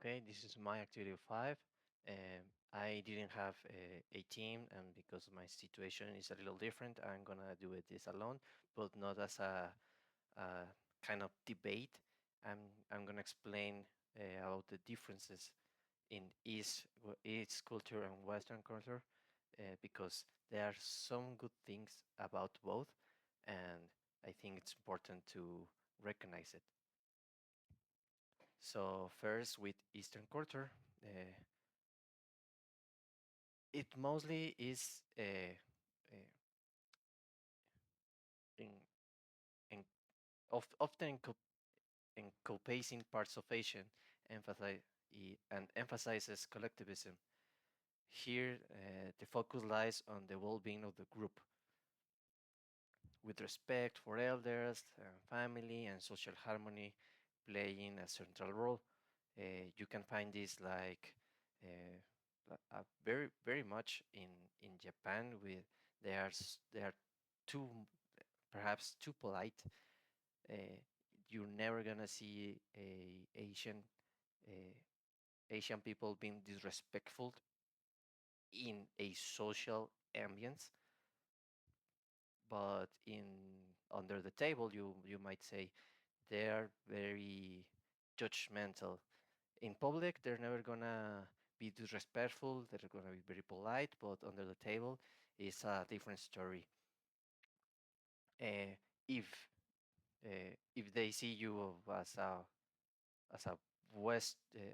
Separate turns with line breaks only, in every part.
Okay, this is my activity of five. I didn't have a team, and because my situation is a little different, I'm gonna do it this alone, but not as a kind of debate. I'm gonna explain about the differences in East culture and Western culture, because there are some good things about both, and I think it's important to recognize it. So first, with Eastern culture, it mostly is in, in often encompassing parts of Asian emphasize and emphasizes collectivism. Here, the focus lies on the well-being of the group, with respect for elders, family, and social harmony playing a central role. You can find this like very very much in Japan. With they are too perhaps too polite. Uh, you're never gonna see a uh, Asian people being disrespectful in a social ambience, but in under the table, you might say they are very judgmental. In public, they're never gonna be disrespectful. They're gonna be very polite, but under the table, it's a different story. Uh, if if they see you as a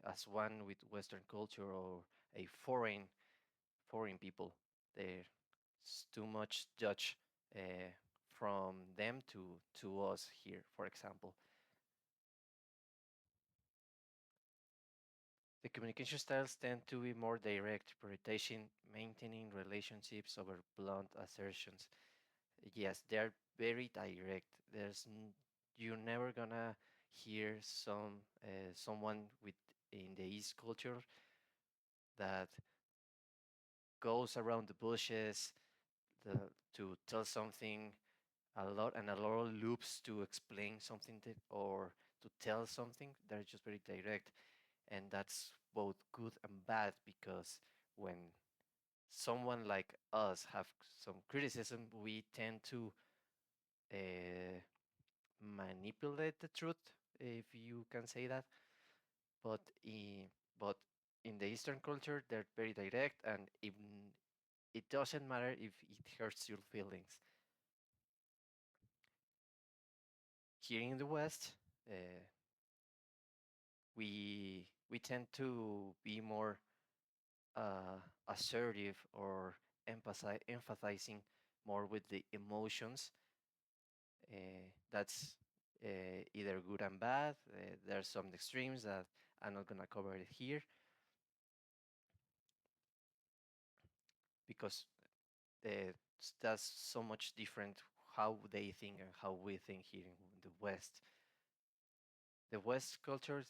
as one with Western culture or a foreign people, there's too much judge uh, from them to us here. For example, the communication styles tend to be more direct, prioritizing maintaining relationships over blunt assertions. Yes, they're very direct. You're never gonna hear someone with in the East culture that goes around the bushes the, to tell something a lot of loops to explain something or to tell something. They're just very direct, and that's both good and bad because when someone like us have some criticism, we tend to uh, manipulate the truth, if you can say that. But but in the Eastern culture, they're very direct, and even it doesn't matter if it hurts your feelings. Here in the West, we tend to be more assertive or empathizing more with the emotions. That's either good and bad. There are some extremes that I'm not gonna cover it here because uh, that's so much different how they think and how we think here in the West. The West culture,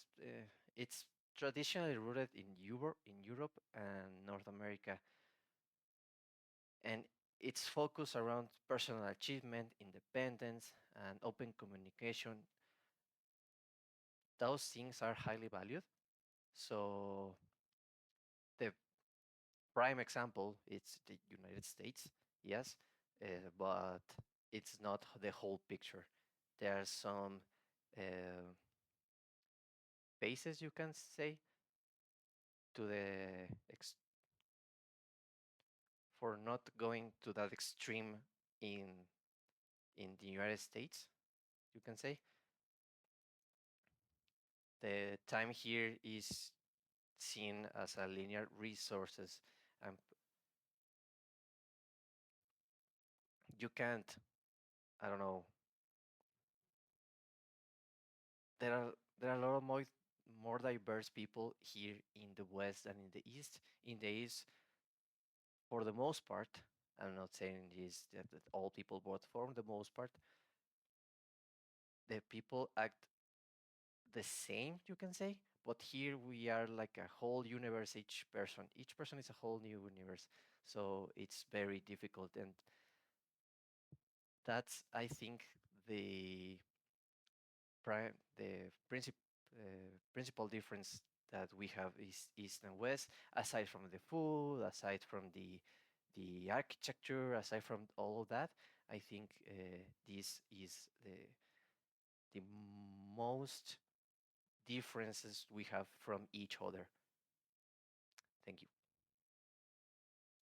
it's traditionally rooted in Europe and North America, and it's focused around personal achievement, independence, and open communication. Those things are highly valued. So the prime example is the United States, yes, but it's not the whole picture. There are some uh, bases you can say to the for not going to that extreme in the United States. You can say the time here is seen as a linear resources, and you can't. I don't know. There are a lot of more diverse people here in the West than in the East. In the East, for the most part, I'm not saying this that all people, but for the most part, the people act the same, you can say. But here we are like a whole universe. Each person is a whole new universe. So it's very difficult, and that's I think the the principal difference that we have is east and west. Aside from the food, aside from the architecture, aside from all of that, I think this is the most differences we have from each other. Thank you.